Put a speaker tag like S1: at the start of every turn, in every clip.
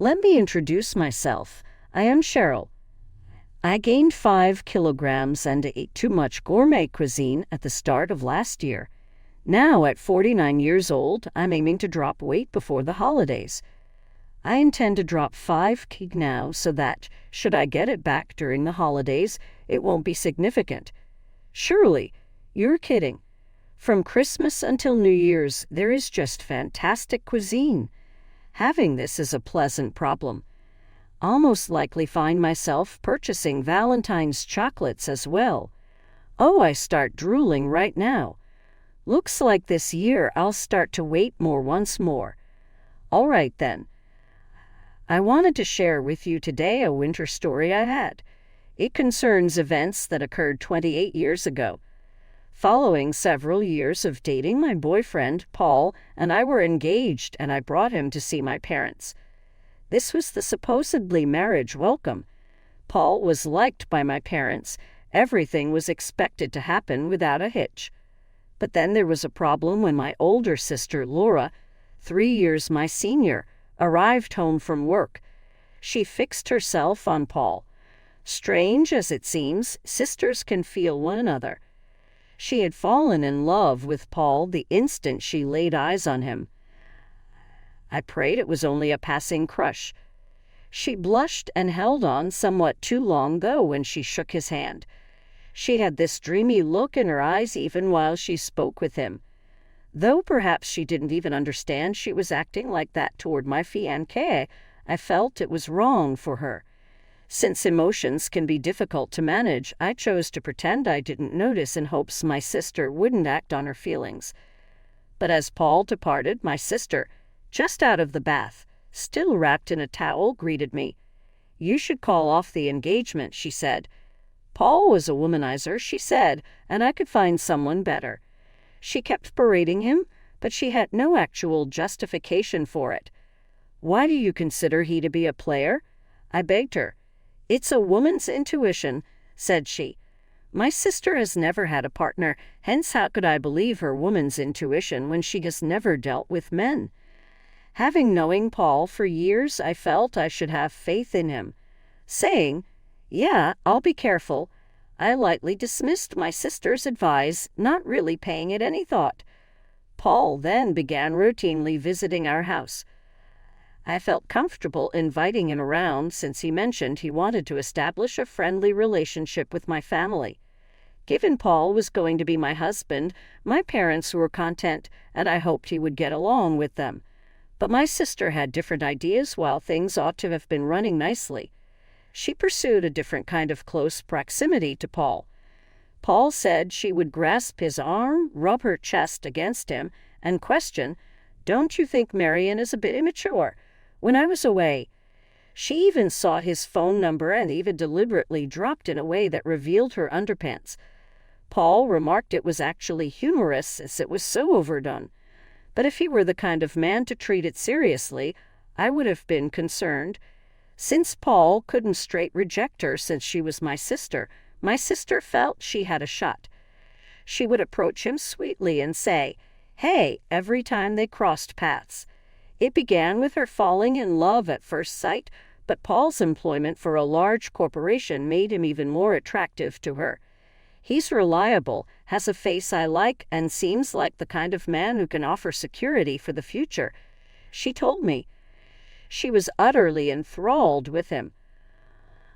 S1: Let me introduce myself. I am Cheryl. I gained 5 kilograms and ate too much gourmet cuisine at the start of last year. Now, at 49 years old, I'm aiming to drop weight before the holidays. I intend to drop 5 kg now so that, should I get it back during the holidays, it won't be significant. Surely, you're kidding. From Christmas until New Year's, there is just fantastic cuisine. Having this is a pleasant problem. I'll most likely find myself purchasing Valentine's chocolates as well. Oh, I start drooling right now. Looks like this year I'll start to weight more once more. All right then. I wanted to share with you today a winter story I had. It concerns events that occurred 28 years ago. Following several years of dating, my boyfriend, Paul, and I were engaged, and I brought him to see my parents. This was the supposedly marriage welcome. Paul was liked by my parents. Everything was expected to happen without a hitch. But then there was a problem when my older sister, Laura, 3 years my senior, arrived home from work. She fixed herself on Paul. Strange as it seems, sisters can feel one another. She had fallen in love with Paul the instant she laid eyes on him. I prayed it was only a passing crush. She blushed and held on somewhat too long, though, when she shook his hand. She had this dreamy look in her eyes even while she spoke with him. Though perhaps she didn't even understand she was acting like that toward my fiancé, I felt it was wrong for her. Since emotions can be difficult to manage, I chose to pretend I didn't notice in hopes my sister wouldn't act on her feelings. But as Paul departed, my sister, just out of the bath, still wrapped in a towel, greeted me. "You should call off the engagement," she said. Paul was a womanizer, she said, and I could find someone better. She kept berating him, but she had no actual justification for it. "Why do you consider he to be a player?" I begged her. "It's a woman's intuition," said she. My sister has never had a partner, hence how could I believe her woman's intuition when she has never dealt with men? Having known Paul for years, I felt I should have faith in him. Saying, "Yeah, I'll be careful," I lightly dismissed my sister's advice, not really paying it any thought. Paul then began routinely visiting our house. I felt comfortable inviting him around since he mentioned he wanted to establish a friendly relationship with my family. Given Paul was going to be my husband, my parents were content, and I hoped he would get along with them. But my sister had different ideas while things ought to have been running nicely. She pursued a different kind of close proximity to Paul. Paul said she would grasp his arm, rub her chest against him, and question, "Don't you think Marion is a bit immature?" When I was away. She even sought his phone number and even deliberately dropped in a way that revealed her underpants. Paul remarked it was actually humorous as it was so overdone. But if he were the kind of man to treat it seriously, I would have been concerned. Since Paul couldn't straight reject her since she was my sister felt she had a shot. She would approach him sweetly and say, "Hey," every time they crossed paths. It began with her falling in love at first sight, but Paul's employment for a large corporation made him even more attractive to her. He's reliable, has a face I like, and seems like the kind of man who can offer security for the future, she told me. She was utterly enthralled with him.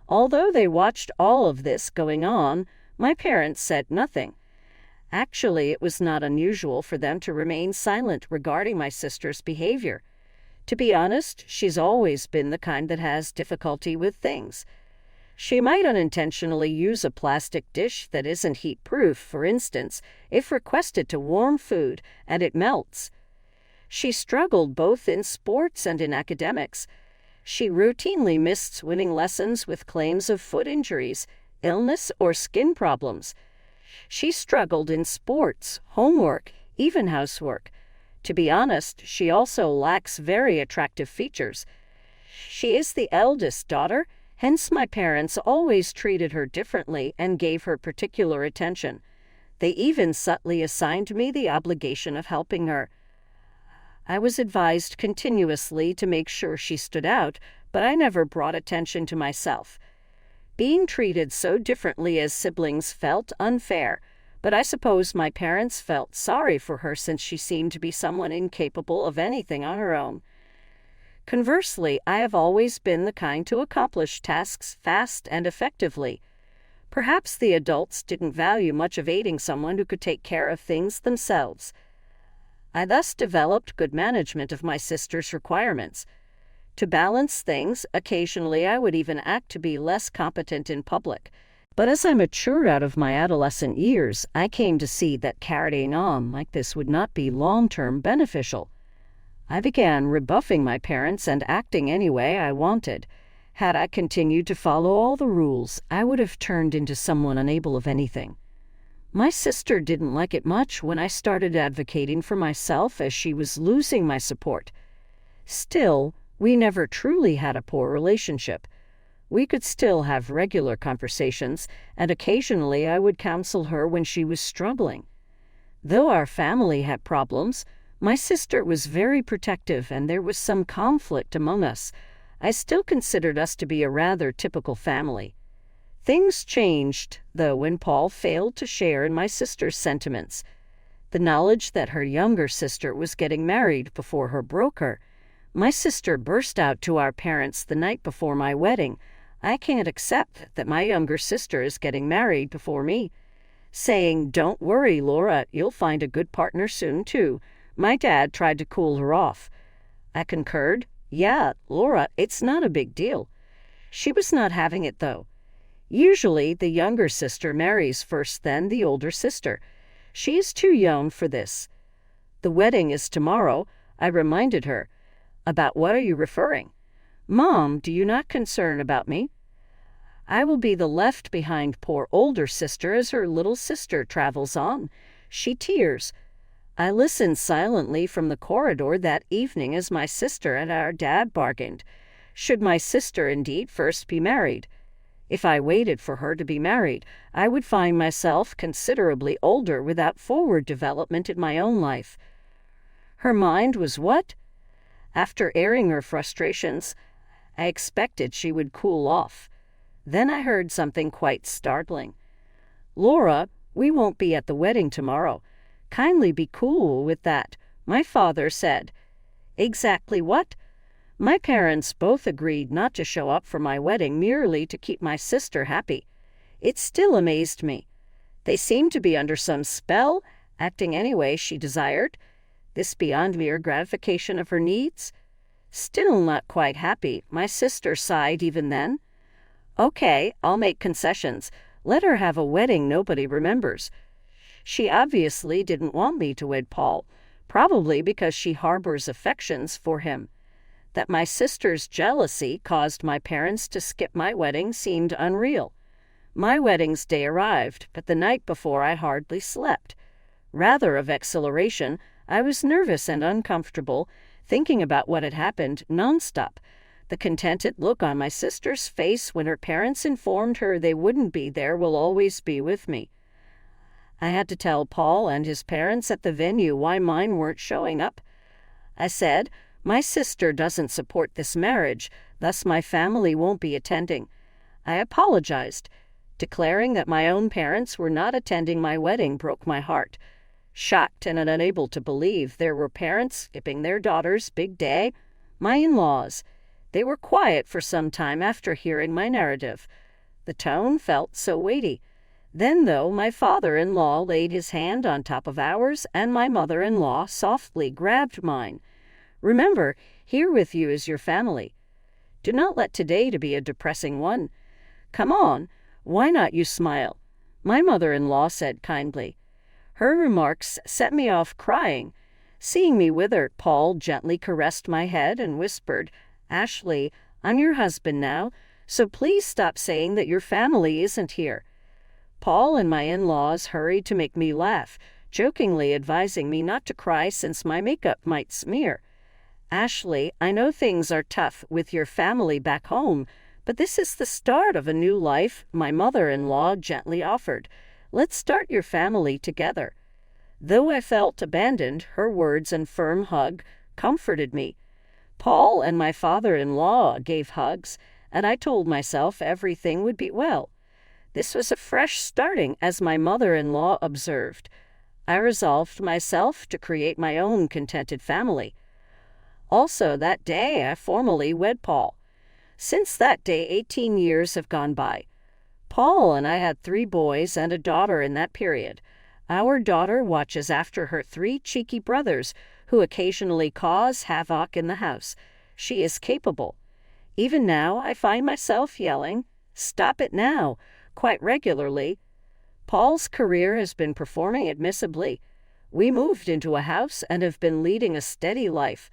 S1: Although they watched all of this going on, my parents said nothing. Actually, it was not unusual for them to remain silent regarding my sister's behavior. To be honest, she's always been the kind that has difficulty with things. She might unintentionally use a plastic dish that isn't heat-proof, for instance, if requested to warm food, and it melts. She struggled both in sports and in academics. She routinely missed swimming lessons with claims of foot injuries, illness, or skin problems. She struggled in sports, homework, even housework. To be honest, she also lacks very attractive features. She is the eldest daughter, hence my parents always treated her differently and gave her particular attention. They even subtly assigned me the obligation of helping her. I was advised continuously to make sure she stood out, but I never brought attention to myself. Being treated so differently as siblings felt unfair, but I suppose my parents felt sorry for her since she seemed to be someone incapable of anything on her own. Conversely, I have always been the kind to accomplish tasks fast and effectively. Perhaps the adults didn't value much of aiding someone who could take care of things themselves. I thus developed good management of my sister's requirements. To balance things, occasionally I would even act to be less competent in public. But as I matured out of my adolescent years, I came to see that carrying on like this would not be long-term beneficial. I began rebuffing my parents and acting any way I wanted. Had I continued to follow all the rules, I would have turned into someone unable of anything. My sister didn't like it much when I started advocating for myself, as she was losing my support. Still, we never truly had a poor relationship. We could still have regular conversations, and occasionally I would counsel her when she was struggling. Though our family had problems, my sister was very protective and there was some conflict among us. I still considered us to be a rather typical family. Things changed, though, when Paul failed to share in my sister's sentiments. The knowledge that her younger sister was getting married before her broke her. My sister burst out to our parents the night before my wedding. "I can't accept that my younger sister is getting married before me," saying, "Don't worry, Laura, you'll find a good partner soon, too." My dad tried to cool her off. I concurred. "Yeah, Laura, it's not a big deal." She was not having it, though. Usually, the younger sister marries first, then the older sister. She is too young for this. "The wedding is tomorrow," I reminded her. "About what are you referring?" "Mom, do you not concern about me? I will be the left-behind poor older sister as her little sister travels on." She tears. I listened silently from the corridor that evening as my sister and our dad bargained. Should my sister indeed first be married? If I waited for her to be married, I would find myself considerably older without forward development in my own life. Her mind was what? After airing her frustrations, I expected she would cool off. Then I heard something quite startling. "Laura, we won't be at the wedding tomorrow. Kindly be cool with that," my father said. "Exactly what?" My parents both agreed not to show up for my wedding merely to keep my sister happy. It still amazed me. They seemed to be under some spell, acting any way she desired. This beyond mere gratification of her needs? Still not quite happy, my sister sighed even then. "Okay, I'll make concessions. Let her have a wedding nobody remembers." She obviously didn't want me to wed Paul, probably because she harbors affections for him. That my sister's jealousy caused my parents to skip my wedding seemed unreal. My wedding's day arrived, but the night before I hardly slept. Rather of exhilaration, I was nervous and uncomfortable, thinking about what had happened nonstop. The contented look on my sister's face when her parents informed her they wouldn't be there will always be with me. I had to tell Paul and his parents at the venue why mine weren't showing up. I said, "My sister doesn't support this marriage, thus my family won't be attending." I apologized. Declaring that my own parents were not attending my wedding broke my heart. Shocked and unable to believe there were parents skipping their daughter's big day. My in-laws. They were quiet for some time after hearing my narrative. The tone felt so weighty. Then, though, my father-in-law laid his hand on top of ours, and my mother-in-law softly grabbed mine. "Remember, here with you is your family. Do not let today to be a depressing one. Come on, why not you smile?" my mother-in-law said kindly. Her remarks set me off crying. Seeing me wither, Paul gently caressed my head and whispered, "Ashley, I'm your husband now, so please stop saying that your family isn't here." Paul and my in-laws hurried to make me laugh, jokingly advising me not to cry since my makeup might smear. "Ashley, I know things are tough with your family back home, but this is the start of a new life," my mother-in-law gently offered. "Let's start your family together." Though I felt abandoned, her words and firm hug comforted me. Paul and my father-in-law gave hugs, and I told myself everything would be well. This was a fresh starting, as my mother-in-law observed. I resolved myself to create my own contented family. Also, that day I formally wed Paul. Since that day, 18 years have gone by. Paul and I had 3 boys and a daughter in that period. Our daughter watches after her 3 cheeky brothers, who occasionally cause havoc in the house. She is capable. Even now, I find myself yelling, "Stop it now," quite regularly. Paul's career has been performing admissibly. We moved into a house and have been leading a steady life.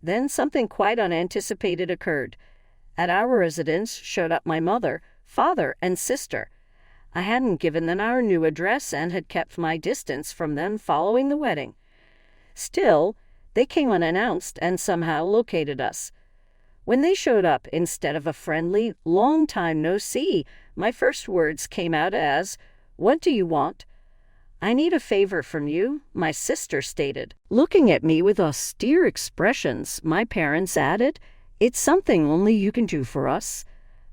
S1: Then something quite unanticipated occurred. At our residence showed up my mother, father, and sister. I hadn't given them our new address and had kept my distance from them following the wedding. Still, they came unannounced and somehow located us. When they showed up, instead of a friendly, long time no see, my first words came out as, "What do you want?" "I need a favor from you," my sister stated. Looking at me with austere expressions, my parents added, "It's something only you can do for us."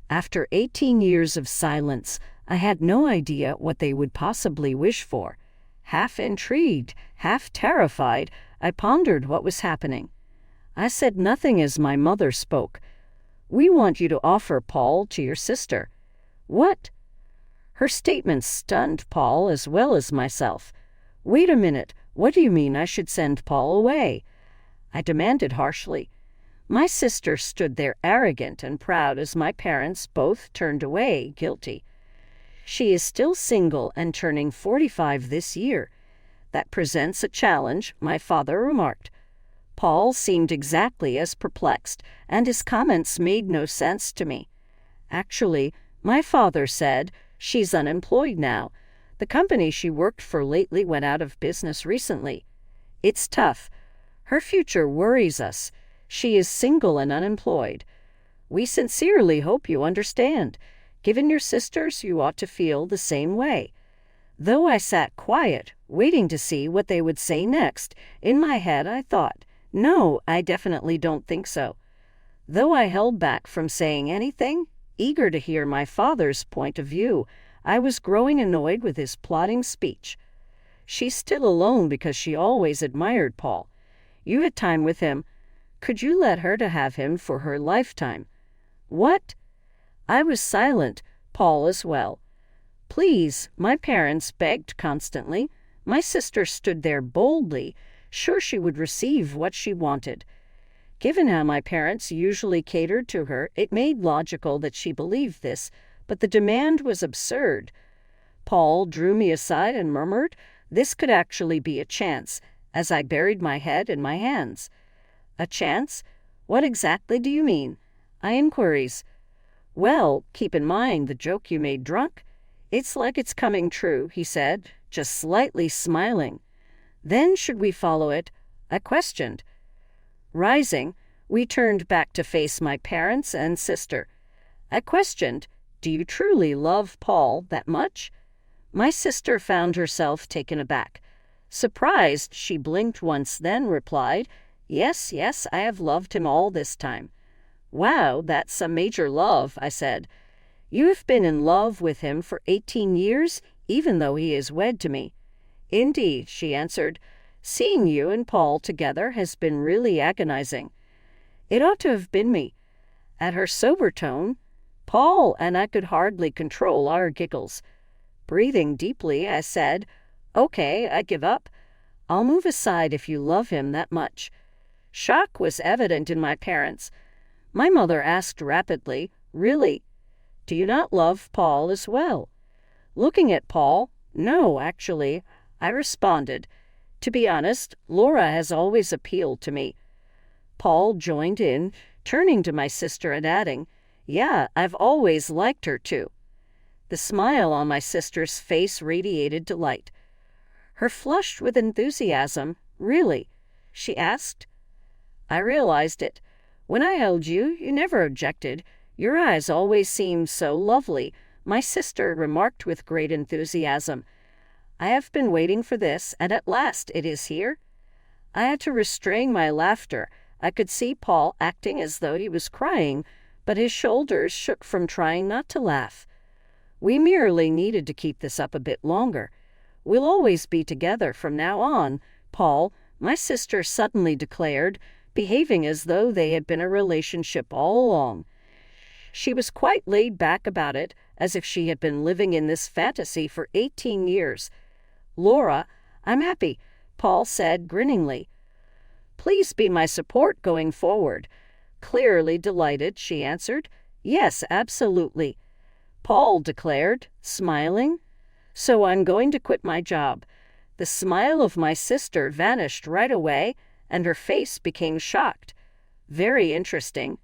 S1: After 18 years of silence, I had no idea what they would possibly wish for. Half intrigued, half terrified, I pondered what was happening. I said nothing as my mother spoke. "We want you to offer Paul to your sister." "What?" Her statement stunned Paul as well as myself. "Wait a minute, what do you mean I should send Paul away?" I demanded harshly. My sister stood there arrogant and proud as my parents both turned away, guilty. She is still single and turning 45 this year. "That presents a challenge," my father remarked. Paul seemed exactly as perplexed, and his comments made no sense to me. Actually, my father said, "She's unemployed now. The company she worked for lately went out of business recently. It's tough. Her future worries us. She is single and unemployed. We sincerely hope you understand. Given your sisters, you ought to feel the same way." Though I sat quiet, waiting to see what they would say next, in my head I thought, "No, I definitely don't think so." Though I held back from saying anything, eager to hear my father's point of view, I was growing annoyed with his plodding speech. "She's still alone because she always admired Paul. You had time with him. Could you let her to have him for her lifetime?" "What?" I was silent, Paul as well. "Please," my parents begged constantly. My sister stood there boldly, sure she would receive what she wanted. Given how my parents usually catered to her, it made logical that she believed this, but the demand was absurd. Paul drew me aside and murmured, this could actually be a chance, as I buried my head in my hands. "A chance? What exactly do you mean?" I inquiries. "Well, keep in mind the joke you made drunk. It's like it's coming true," he said, just slightly smiling. "Then should we follow it?" I questioned. Rising, we turned back to face my parents and sister. I questioned, "Do you truly love Paul that much?" My sister found herself taken aback. Surprised, she blinked once, then replied, Yes, I have loved him all this time." "Wow, that's a major love," I said. "You have been in love with him for 18 years, even though he is wed to me." "Indeed," she answered. "Seeing you and Paul together has been really agonizing." It ought to have been me. At her sober tone, Paul and I could hardly control our giggles. Breathing deeply, I said, "Okay, I give up. I'll move aside if you love him that much." Shock was evident in my parents. My mother asked rapidly, "Really? Do you not love Paul as well?" Looking at Paul, "No, actually," I responded. "To be honest, Laura has always appealed to me." Paul joined in, turning to my sister and adding, "Yeah, I've always liked her too." The smile on my sister's face radiated delight. Her flushed with enthusiasm. "Really?" she asked. I realized it. "When I held you, you never objected. Your eyes always seemed so lovely," my sister remarked with great enthusiasm. "I have been waiting for this, and at last it is here." I had to restrain my laughter. I could see Paul acting as though he was crying, but his shoulders shook from trying not to laugh. We merely needed to keep this up a bit longer. We'll always be together from now on, Paul, my sister suddenly declared, behaving as though they had been a relationship all along. She was quite laid back about it, as if she had been living in this fantasy for 18 years. Laura, I'm happy, Paul said grinningly. Please be my support going forward. Clearly delighted, she answered. Yes, absolutely. Paul declared, smiling. So I'm going to quit my job. The smile of my sister vanished right away, and her face became shocked. Very interesting.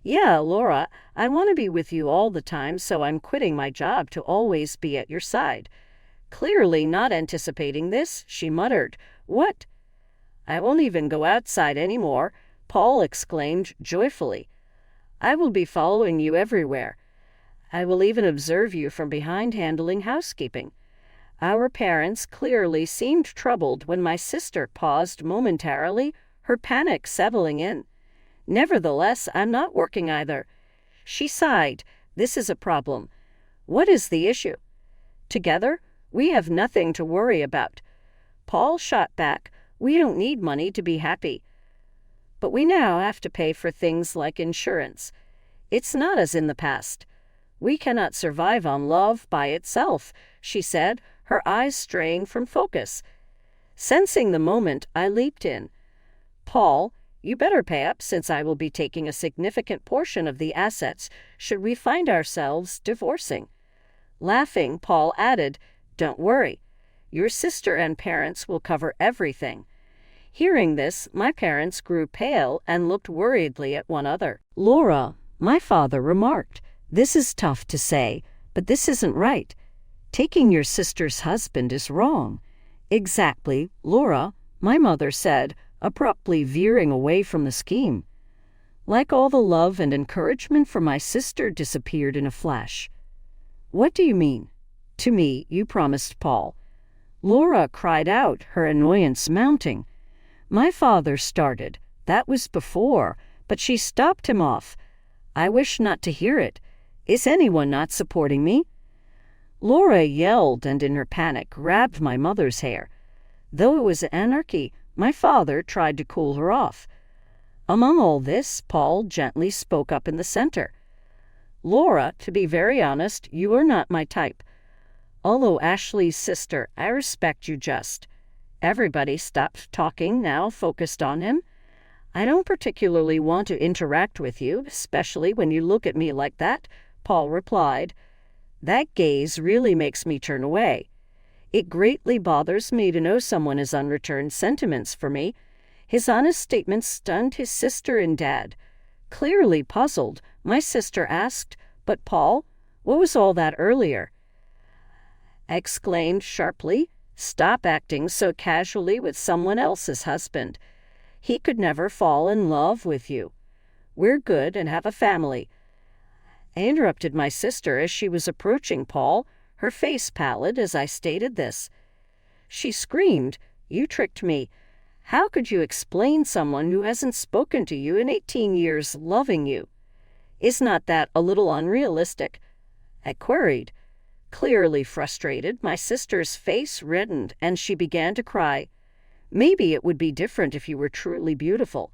S1: Yeah, Laura, I want to be with you all the time, so I'm quitting my job to always be at your side. Clearly not anticipating this, she muttered. What? I won't even go outside anymore, Paul exclaimed joyfully. I will be following you everywhere. I will even observe you from behind handling housekeeping. Our parents clearly seemed troubled when my sister paused momentarily, her panic settling in. Nevertheless, I'm not working either. She sighed. This is a problem. What is the issue? Together, we have nothing to worry about. Paul shot back. We don't need money to be happy. But we now have to pay for things like insurance. It's not as in the past. We cannot survive on love by itself, she said, her eyes straying from focus. Sensing the moment, I leaped in. Paul, you better pay up, since I will be taking a significant portion of the assets should we find ourselves divorcing. Laughing, Paul added, Don't worry. Your sister and parents will cover everything. Hearing this, my parents grew pale and looked worriedly at one another. Laura, my father remarked, this is tough to say, but this isn't right. Taking your sister's husband is wrong. Exactly, Laura, my mother said, abruptly veering away from the scheme. Like all the love and encouragement from my sister disappeared in a flash. What do you mean? To me, you promised Paul. Laura cried out, her annoyance mounting. My father started. That was before, but she stopped him off. I wish not to hear it. Is anyone not supporting me? Laura yelled and in her panic grabbed my mother's hair. Though it was anarchy, my father tried to cool her off. Among all this, Paul gently spoke up in the center. Laura, to be very honest, you are not my type. Although Ashley's sister, I respect you just. Everybody stopped talking now, focused on him. I don't particularly want to interact with you, especially when you look at me like that, Paul replied. That gaze really makes me turn away. It greatly bothers me to know someone has unreturned sentiments for me. His honest statement stunned his sister and dad. Clearly puzzled, my sister asked, But Paul, what was all that earlier? I exclaimed sharply, Stop acting so casually with someone else's husband. He could never fall in love with you. We're good and have a family. I interrupted my sister as she was approaching Paul, her face pallid as I stated this. She screamed, You tricked me. How could you explain someone who hasn't spoken to you in 18 years loving you? Is not that a little unrealistic? I queried. Clearly frustrated, my sister's face reddened and she began to cry. Maybe it would be different if you were truly beautiful.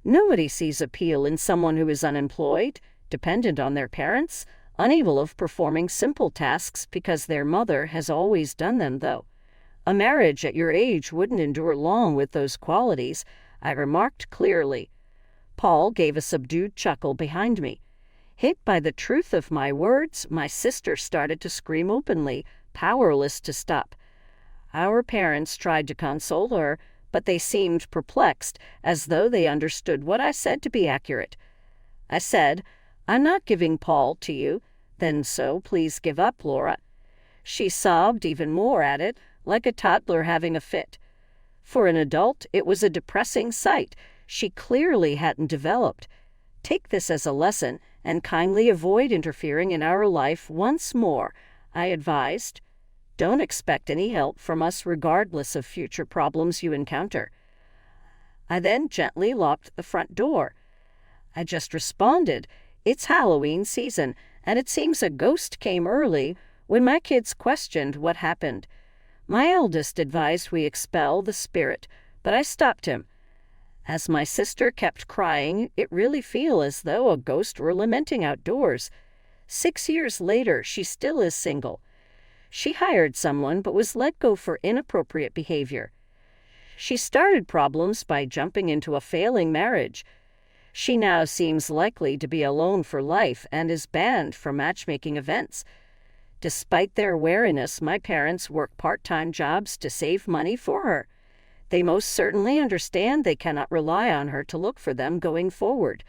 S1: Nobody sees appeal in someone who is unemployed, dependent on their parents, unable of performing simple tasks because their mother has always done them, though. A marriage at your age wouldn't endure long with those qualities, I remarked clearly. Paul gave a subdued chuckle behind me. Hit by the truth of my words, my sister started to scream openly, powerless to stop. Our parents tried to console her, but they seemed perplexed, as though they understood what I said to be accurate. I said, I'm not giving Paul to you. Then so please give up, Laura. She sobbed even more at it, like a toddler having a fit. For an adult, it was a depressing sight. She clearly hadn't developed. Take this as a lesson and kindly avoid interfering in our life once more, I advised. Don't expect any help from us regardless of future problems you encounter. I then gently locked the front door. I just responded, "It's Halloween season, and it seems a ghost came early," when my kids questioned what happened. My eldest advised we expel the spirit, but I stopped him. As my sister kept crying, it really felt as though a ghost were lamenting outdoors. 6 years later, she still is single. She hired someone but was let go for inappropriate behavior. She started problems by jumping into a failing marriage. She now seems likely to be alone for life and is banned from matchmaking events. Despite their wariness, my parents work part-time jobs to save money for her. They most certainly understand they cannot rely on her to look for them going forward.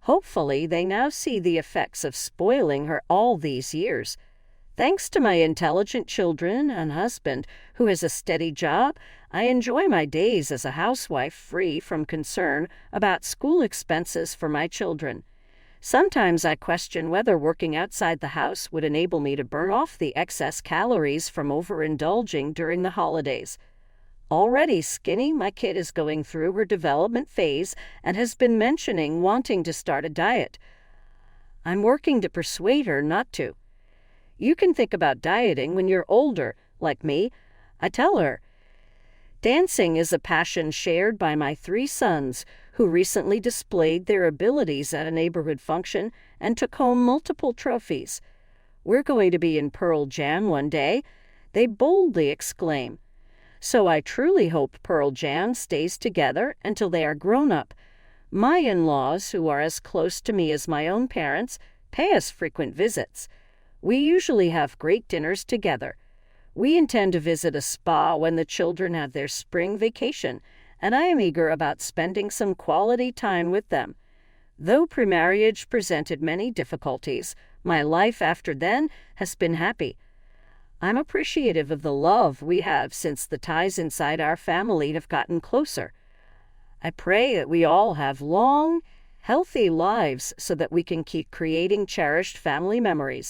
S1: Hopefully, they now see the effects of spoiling her all these years. Thanks to my intelligent children and husband, who has a steady job, I enjoy my days as a housewife free from concern about school expenses for my children. Sometimes I question whether working outside the house would enable me to burn off the excess calories from overindulging during the holidays. Already skinny, my kid is going through her development phase and has been mentioning wanting to start a diet. I'm working to persuade her not to. You can think about dieting when you're older, like me, I tell her. Dancing is a passion shared by my 3 sons, who recently displayed their abilities at a neighborhood function and took home multiple trophies. "We're going to be in Pearl Jam one day," they boldly exclaim. So I truly hope Pearl Jam stays together until they are grown up. My in-laws, who are as close to me as my own parents, pay us frequent visits. We usually have great dinners together. We intend to visit a spa when the children have their spring vacation, and I am eager about spending some quality time with them. Though premarriage presented many difficulties, my life after then has been happy. I'm appreciative of the love we have since the ties inside our family have gotten closer. I pray that we all have long, healthy lives so that we can keep creating cherished family memories.